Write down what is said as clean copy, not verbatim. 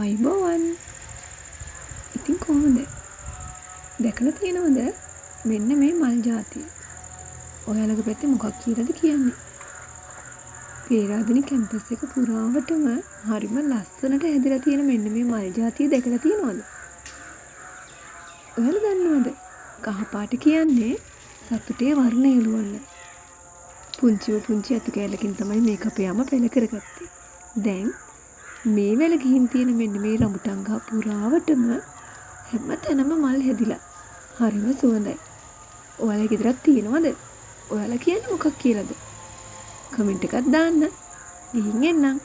අයිබෝවන්. ඉතින් කොහොමද? දැකලා තියෙනවද මෙන්න මේ මල් జాතිය? ඔයාලගේ පැත්තේ මොකක් කියලාද කියන්නේ? පේරාදෙණි කැම්පස් එක පුරාවටම හරිම ලස්සනට හැදිලා තියෙන මෙන්න මේ මල් జాතිය දැකලා තියෙනවද? ඔයාලා දන්නවද? කහ පාට කියන්නේ සතුටේ වර්ණය එළුවන්න. පුංචි අතු කෑල්ලකින් තමයි මේක අපේ අම්මා පෙළ කරගත්තේ. දැන් මේ වෙල ගිහින් තියෙන මෙන්න මේ රඹුටන් ගහ පුරාවටම හැම තැනම මල් හැදිලා. හරිම සුවඳයි. ඔයාලා ගෙදරක් තියෙනවද? ඔයාලා කියන්නේ මොකක් කියලාද? කමෙන්ට් එකක් දාන්න. ගිහින් එන්නම්.